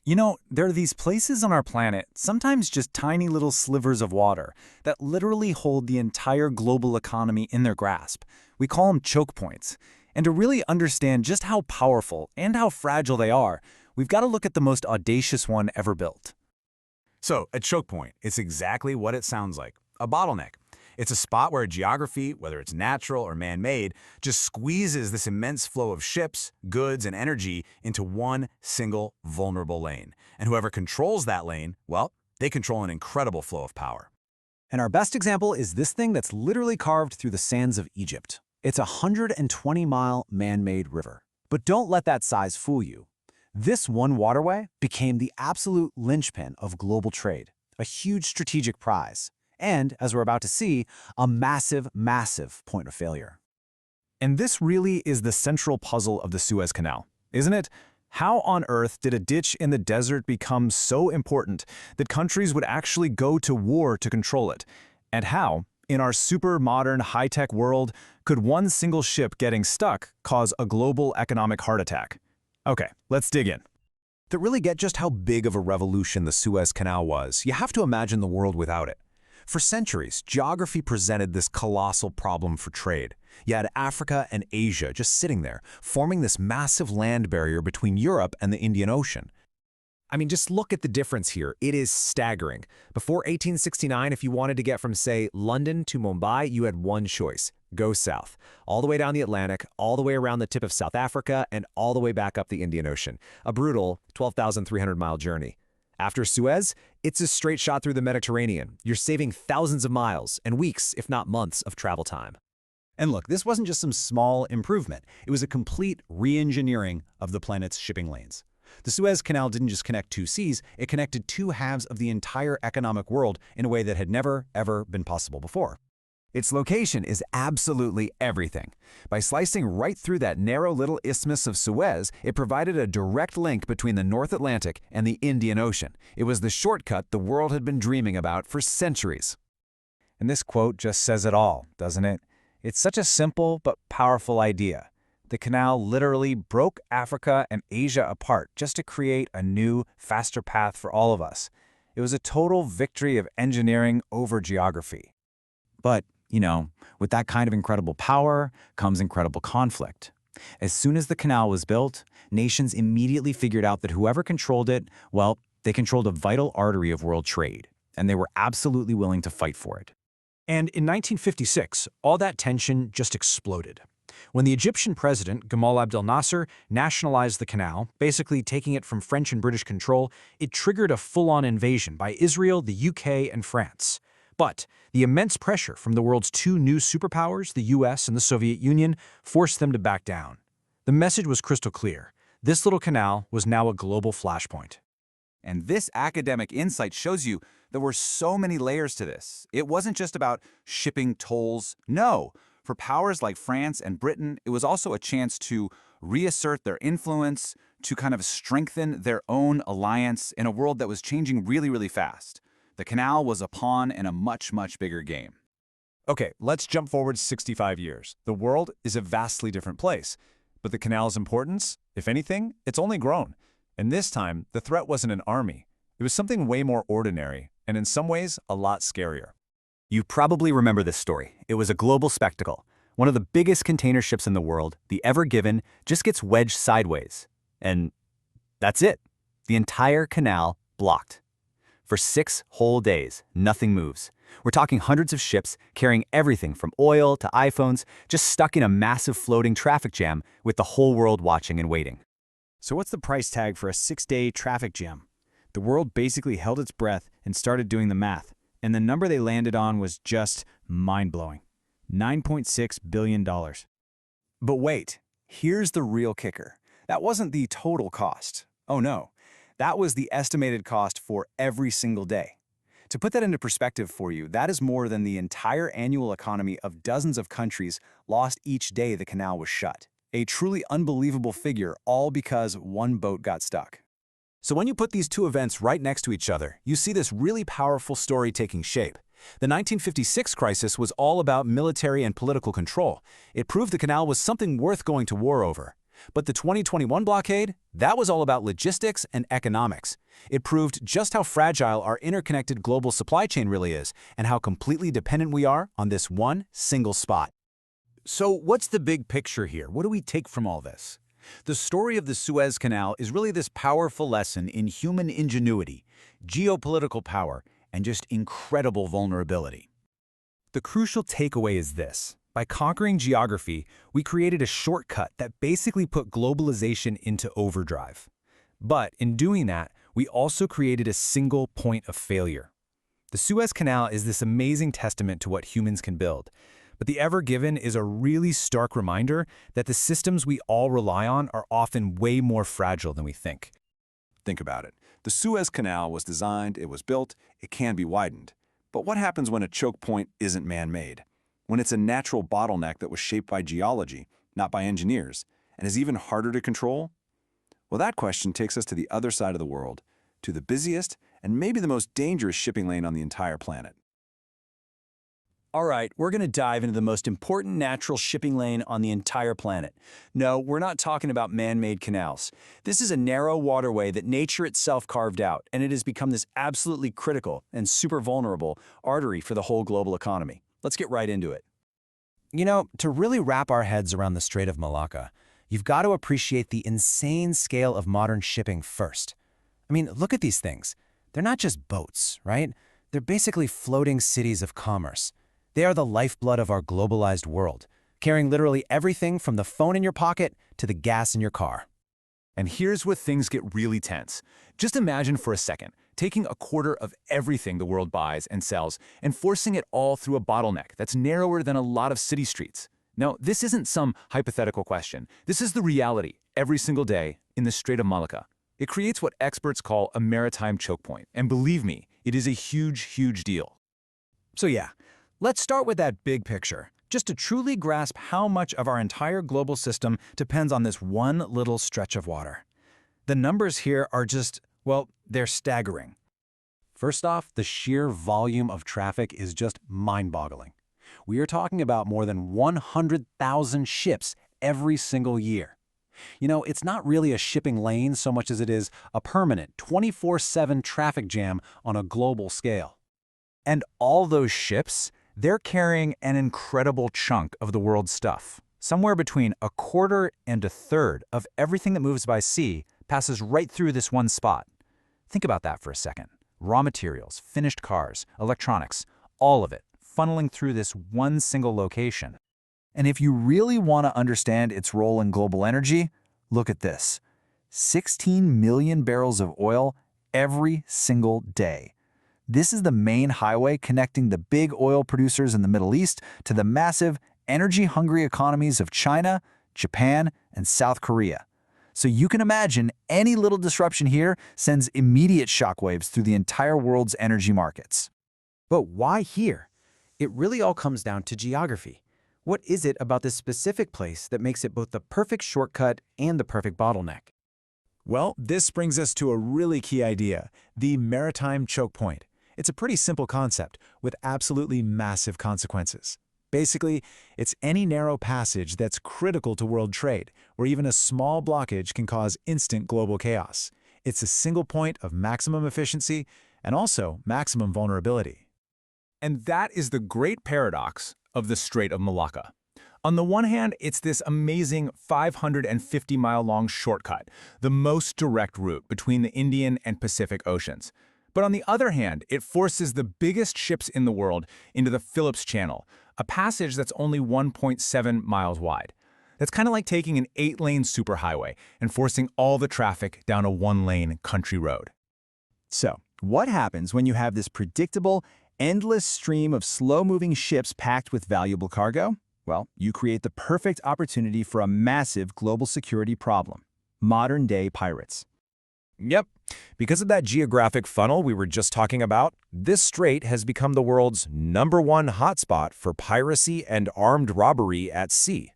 There are these places on our planet, sometimes just tiny little slivers of water, that literally hold the entire global economy in their grasp. We call them choke points. And to really understand just how powerful and how fragile they are, we've got to look at the most audacious one ever built. So, a choke point, it's exactly what it sounds like, a bottleneck. It's a spot where geography, whether it's natural or man-made, just squeezes this immense flow of ships, goods, and energy into one single vulnerable lane. And whoever controls that lane, well, they control an incredible flow of power. And our best example is this thing that's literally carved through the sands of Egypt. It's a 120-mile man-made river. But don't let that size fool you. This one waterway became the absolute linchpin of global trade, a huge strategic prize, and, as we're about to see, a massive, massive point of failure. And this really is the central puzzle of the Suez Canal, isn't it? How on earth did a ditch in the desert become so important that countries would actually go to war to control it? And how, in our super modern high-tech world, could one single ship getting stuck cause a global economic heart attack? Okay, let's dig in. To really get just how big of a revolution the Suez Canal was, you have to imagine the world without it. For centuries, geography presented this colossal problem for trade. You had Africa and Asia just sitting there, forming this massive land barrier between Europe and the Indian Ocean. I mean, just look at the difference here. It is staggering. Before 1869, if you wanted to get from, say, London to Mumbai, you had one choice: go south, all the way down the Atlantic, all the way around the tip of South Africa, and all the way back up the Indian Ocean. A brutal 12,300-mile journey. After Suez, it's a straight shot through the Mediterranean. You're saving thousands of miles and weeks, if not months, of travel time. And look, this wasn't just some small improvement. It was a complete re-engineering of the planet's shipping lanes. The Suez Canal didn't just connect two seas, it connected two halves of the entire economic world in a way that had never, ever been possible before. Its location is absolutely everything. By slicing right through that narrow little isthmus of Suez, it provided a direct link between the North Atlantic and the Indian Ocean. It was the shortcut the world had been dreaming about for centuries. And this quote just says it all, doesn't it? It's such a simple but powerful idea. The canal literally broke Africa and Asia apart just to create a new, faster path for all of us. It was a total victory of engineering over geography. But, with that kind of incredible power comes incredible conflict. As soon as the canal was built, nations immediately figured out that whoever controlled it, well, they controlled a vital artery of world trade, and they were absolutely willing to fight for it. And in 1956, all that tension just exploded. When the Egyptian president, Gamal Abdel Nasser, nationalized the canal, basically taking it from French and British control, it triggered a full-on invasion by Israel, the UK, and France. But the immense pressure from the world's two new superpowers, the US and the Soviet Union, forced them to back down. The message was crystal clear. This little canal was now a global flashpoint. And this academic insight shows you there were so many layers to this. It wasn't just about shipping tolls. No. For powers like France and Britain, it was also a chance to reassert their influence, to kind of strengthen their own alliance in a world that was changing really, really fast. The canal was a pawn in a much, much bigger game. Okay, let's jump forward 65 years. The world is a vastly different place. But the canal's importance, if anything, it's only grown. And this time, the threat wasn't an army. It was something way more ordinary, and in some ways, a lot scarier. You probably remember this story. It was a global spectacle. One of the biggest container ships in the world, the Ever Given, just gets wedged sideways. And that's it. The entire canal blocked. For 6 whole days, nothing moves. We're talking hundreds of ships carrying everything from oil to iPhones, just stuck in a massive floating traffic jam with the whole world watching and waiting. So what's the price tag for a 6-day traffic jam? The world basically held its breath and started doing the math, and the number they landed on was just mind-blowing. $9.6 billion. But wait, here's the real kicker. That wasn't the total cost. Oh no, that was the estimated cost for every single day. To put that into perspective for you, that is more than the entire annual economy of dozens of countries lost each day the canal was shut. A truly unbelievable figure, all because one boat got stuck. So when you put these two events right next to each other, you see this really powerful story taking shape. The 1956 crisis was all about military and political control. It proved the canal was something worth going to war over. But the 2021 blockade, that was all about logistics and economics. It proved just how fragile our interconnected global supply chain really is and how completely dependent we are on this one single spot. So what's the big picture here? What do we take from all this? The story of the Suez Canal is really this powerful lesson in human ingenuity, geopolitical power, and just incredible vulnerability. The crucial takeaway is this. By conquering geography, we created a shortcut that basically put globalization into overdrive. But in doing that, we also created a single point of failure. The Suez Canal is this amazing testament to what humans can build. But the Ever Given is a really stark reminder that the systems we all rely on are often way more fragile than we think. Think about it. The Suez Canal was designed, it was built, it can be widened. But what happens when a choke point isn't man-made? When it's a natural bottleneck that was shaped by geology, not by engineers, and is even harder to control? Well, that question takes us to the other side of the world, to the busiest and maybe the most dangerous shipping lane on the entire planet. All right, we're going to dive into the most important natural shipping lane on the entire planet. No, we're not talking about man-made canals. This is a narrow waterway that nature itself carved out, and it has become this absolutely critical and super vulnerable artery for the whole global economy. Let's get right into it. You know, to really wrap our heads around the Strait of Malacca, you've got to appreciate the insane scale of modern shipping first. I mean, look at these things. They're not just boats, right? They're basically floating cities of commerce. They are the lifeblood of our globalized world, carrying literally everything from the phone in your pocket to the gas in your car. And here's where things get really tense. Just imagine for a second, taking a quarter of everything the world buys and sells and forcing it all through a bottleneck that's narrower than a lot of city streets. Now, this isn't some hypothetical question. This is the reality every single day in the Strait of Malacca. It creates what experts call a maritime choke point. And believe me, it is a huge, huge deal. So yeah, let's start with that big picture, just to truly grasp how much of our entire global system depends on this one little stretch of water. The numbers here are just, well, they're staggering. First off, the sheer volume of traffic is just mind-boggling. We are talking about more than 100,000 ships every single year. You know, it's not really a shipping lane so much as it is a permanent 24/7 traffic jam on a global scale. And all those ships, they're carrying an incredible chunk of the world's stuff. Somewhere between a quarter and a third of everything that moves by sea passes right through this one spot. Think about that for a second. Raw materials, finished cars, electronics, all of it funneling through this one single location. And if you really want to understand its role in global energy, look at this. 16 million barrels of oil every single day. This is the main highway connecting the big oil producers in the Middle East to the massive, energy-hungry economies of China, Japan, and South Korea. So you can imagine any little disruption here sends immediate shockwaves through the entire world's energy markets. But why here? It really all comes down to geography. What is it about this specific place that makes it both the perfect shortcut and the perfect bottleneck? Well, this brings us to a really key idea, the maritime choke point. It's a pretty simple concept with absolutely massive consequences. Basically, it's any narrow passage that's critical to world trade, where even a small blockage can cause instant global chaos. It's a single point of maximum efficiency and also maximum vulnerability. And that is the great paradox of the Strait of Malacca. On the one hand, it's this amazing 550-mile-long shortcut, the most direct route between the Indian and Pacific Oceans. But on the other hand, it forces the biggest ships in the world into the Phillips Channel, a passage that's only 1.7 miles wide. That's kind of like taking an 8-lane superhighway and forcing all the traffic down a 1-lane country road. So, what happens when you have this predictable, endless stream of slow-moving ships packed with valuable cargo? Well, you create the perfect opportunity for a massive global security problem: modern-day pirates. Yep. Because of that geographic funnel we were just talking about, this strait has become the world's #1 hotspot for piracy and armed robbery at sea.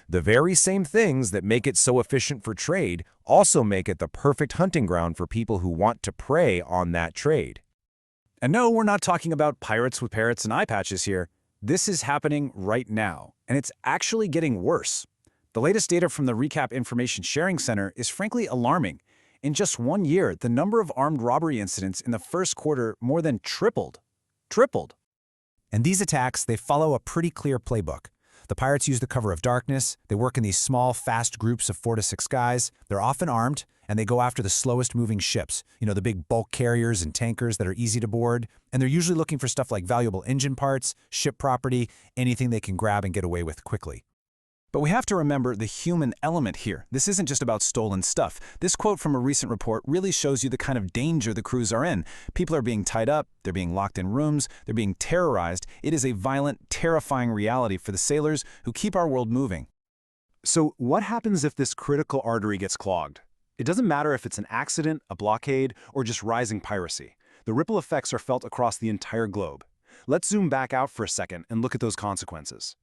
The very same things that make it so efficient for trade also make it the perfect hunting ground for people who want to prey on that trade. And no, we're not talking about pirates with parrots and eye patches here. This is happening right now, and it's actually getting worse. The latest data from the Recap Information Sharing Center is frankly alarming. In just 1 year, the number of armed robbery incidents in the first quarter more than tripled. Tripled. And these attacks, they follow a pretty clear playbook. The pirates use the cover of darkness, they work in these small, fast groups of 4 to 6 guys, they're often armed, and they go after the slowest moving ships, the big bulk carriers and tankers that are easy to board, and they're usually looking for stuff like valuable engine parts, ship property, anything they can grab and get away with quickly. But we have to remember the human element here. This isn't just about stolen stuff. This quote from a recent report really shows you the kind of danger the crews are in. People are being tied up, they're being locked in rooms, they're being terrorized. It is a violent, terrifying reality for the sailors who keep our world moving. So what happens if this critical artery gets clogged? It doesn't matter if it's an accident, a blockade, or just rising piracy. The ripple effects are felt across the entire globe. Let's zoom back out for a second and look at those consequences.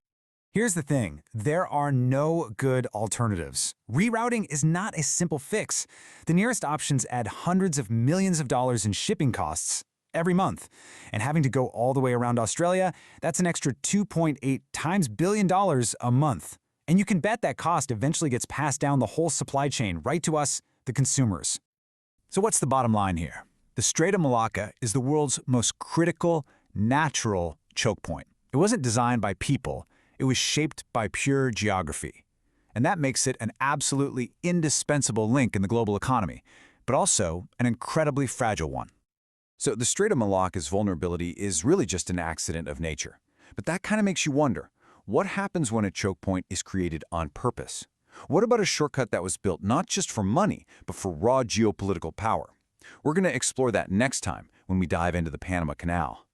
Here's the thing, there are no good alternatives. Rerouting is not a simple fix. The nearest options add hundreds of millions of dollars in shipping costs every month. And having to go all the way around Australia, that's an extra 2.8 times billion dollars a month. And you can bet that cost eventually gets passed down the whole supply chain right to us, the consumers. So what's the bottom line here? The Strait of Malacca is the world's most critical, natural choke point. It wasn't designed by people. It was shaped by pure geography. And that makes it an absolutely indispensable link in the global economy, but also an incredibly fragile one. So the Strait of Malacca's vulnerability is really just an accident of nature. But that kind of makes you wonder, what happens when a choke point is created on purpose? What about a shortcut that was built not just for money, but for raw geopolitical power? We're going to explore that next time when we dive into the Panama Canal.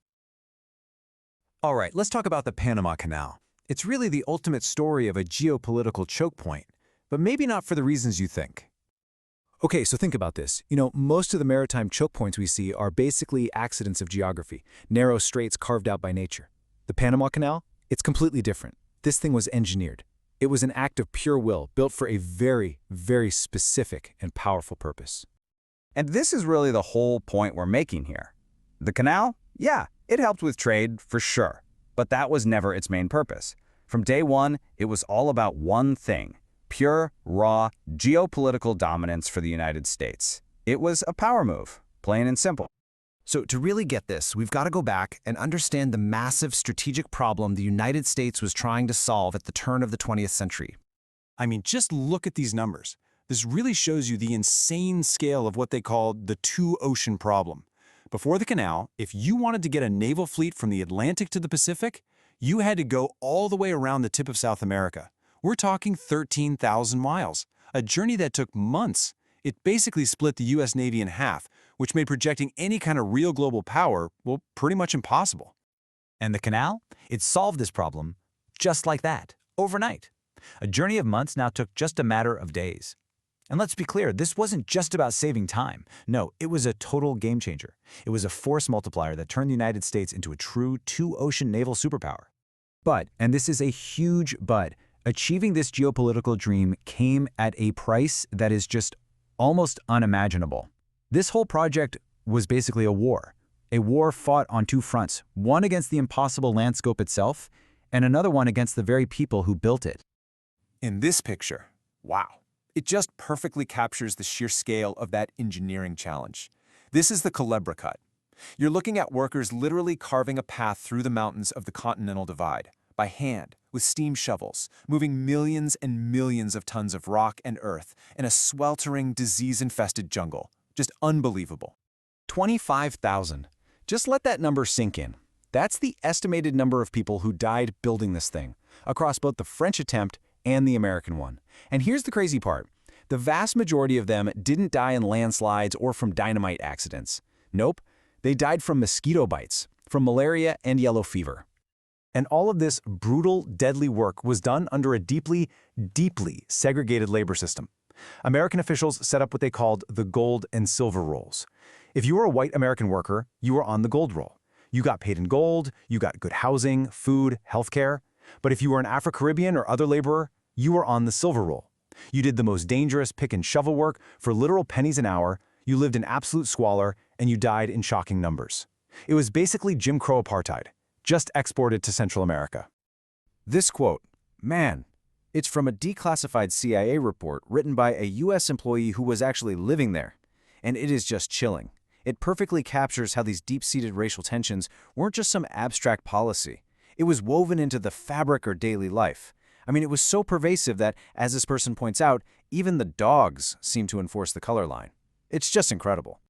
All right, let's talk about the Panama Canal. It's really the ultimate story of a geopolitical choke point, but maybe not for the reasons you think. Okay, so think about this. Most of the maritime choke points we see are basically accidents of geography, narrow straits carved out by nature. The Panama Canal? It's completely different. This thing was engineered. It was an act of pure will, built for a very, very specific and powerful purpose. And this is really the whole point we're making here. The canal? Yeah, it helped with trade, for sure. But that was never its main purpose. From day one, it was all about one thing: pure, raw, geopolitical dominance for the United States. It was a power move, plain and simple. So to really get this, we've got to go back and understand the massive strategic problem the United States was trying to solve at the turn of the 20th century. I mean, just look at these numbers. This really shows you the insane scale of what they called the two-ocean problem. Before the canal, if you wanted to get a naval fleet from the Atlantic to the Pacific, you had to go all the way around the tip of South America. We're talking 13,000 miles, a journey that took months. It basically split the U.S. Navy in half, which made projecting any kind of real global power, well, pretty much impossible. And the canal? It solved this problem just like that, overnight. A journey of months now took just a matter of days. And let's be clear, this wasn't just about saving time. No, it was a total game changer. It was a force multiplier that turned the United States into a true two-ocean naval superpower. But, and this is a huge but, achieving this geopolitical dream came at a price that is just almost unimaginable. This whole project was basically a war fought on two fronts, one against the impossible landscape itself, and another one against the very people who built it. In this picture, wow. It just perfectly captures the sheer scale of that engineering challenge. This is the Culebra Cut. You're looking at workers literally carving a path through the mountains of the Continental Divide, by hand, with steam shovels, moving millions and millions of tons of rock and earth in a sweltering, disease-infested jungle. Just unbelievable. 25,000. Just let that number sink in. That's the estimated number of people who died building this thing, across both the French attempt and the American one. And here's the crazy part. The vast majority of them didn't die in landslides or from dynamite accidents. Nope, they died from mosquito bites, from malaria and yellow fever. And all of this brutal, deadly work was done under a deeply, deeply segregated labor system. American officials set up what they called the gold and silver rolls. If you were a white American worker, you were on the gold roll. You got paid in gold, you got good housing, food, healthcare. But if you were an Afro-Caribbean or other laborer, you were on the silver roll. You did the most dangerous pick and shovel work for literal pennies an hour, you lived in absolute squalor, and you died in shocking numbers. It was basically Jim Crow apartheid, just exported to Central America. This quote, man, It's from a declassified CIA report written by a U.S. employee who was actually living there. And it is just chilling. It perfectly captures how these deep-seated racial tensions weren't just some abstract policy. It was woven into the fabric of daily life. I mean, it was so pervasive that, as this person points out, even the dogs seem to enforce the color line. It's just incredible.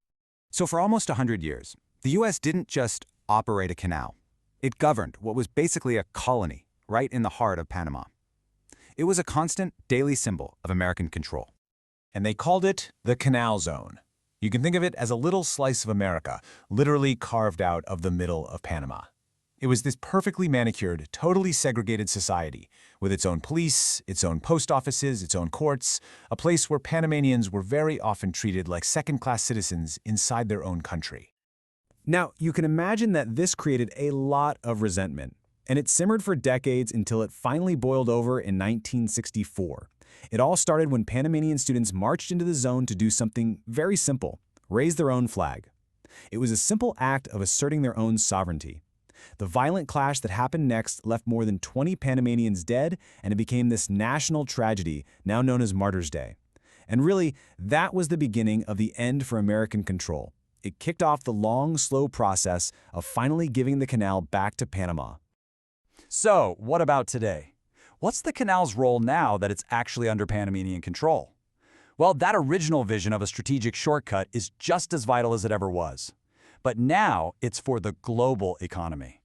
So for almost 100 years, the U.S. didn't just operate a canal. It governed what was basically a colony right in the heart of Panama. It was a constant daily symbol of American control. And they called it the Canal Zone. You can think of it as a little slice of America, literally carved out of the middle of Panama. It was this perfectly manicured, totally segregated society, with its own police, its own post offices, its own courts, a place where Panamanians were very often treated like second-class citizens inside their own country. Now, you can imagine that this created a lot of resentment, and it simmered for decades until it finally boiled over in 1964. It all started when Panamanian students marched into the zone to do something very simple: raise their own flag. It was a simple act of asserting their own sovereignty. The violent clash that happened next left more than 20 Panamanians dead, and it became this national tragedy, now known as Martyrs' Day. And really, that was the beginning of the end for American control. It kicked off the long, slow process of finally giving the canal back to Panama. So, what about today? What's the canal's role now that it's actually under Panamanian control? Well, that original vision of a strategic shortcut is just as vital as it ever was. But now it's for the global economy.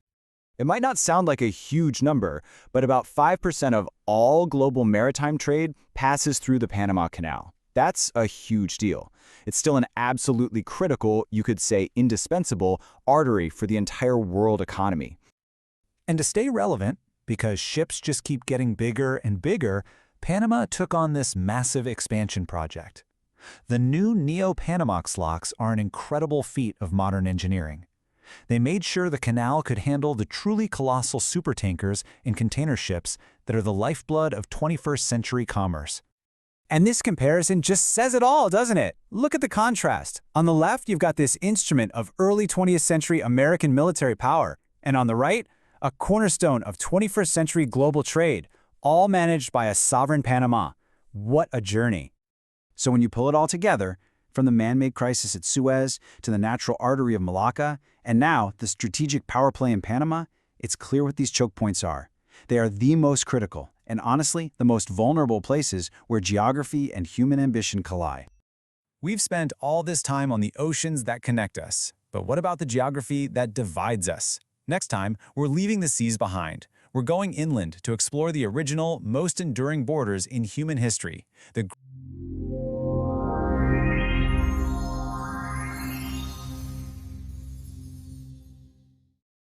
It might not sound like a huge number, but about 5% of all global maritime trade passes through the Panama Canal. That's a huge deal. It's still an absolutely critical, you could say indispensable, artery for the entire world economy. And to stay relevant, because ships just keep getting bigger and bigger, Panama took on this massive expansion project. The new Neo-Panamax locks are an incredible feat of modern engineering. They made sure the canal could handle the truly colossal supertankers and container ships that are the lifeblood of 21st century commerce. And this comparison just says it all, doesn't it? Look at the contrast. On the left, you've got this instrument of early 20th century American military power, and on the right, a cornerstone of 21st century global trade, all managed by a sovereign Panama. What a journey. So when you pull it all together, from the man-made crisis at Suez to the natural artery of Malacca, and now the strategic power play in Panama, it's clear what these choke points are. They are the most critical, and honestly, the most vulnerable places where geography and human ambition collide. We've spent all this time on the oceans that connect us, but what about the geography that divides us? Next time, we're leaving the seas behind. We're going inland to explore the original, most enduring borders in human history, the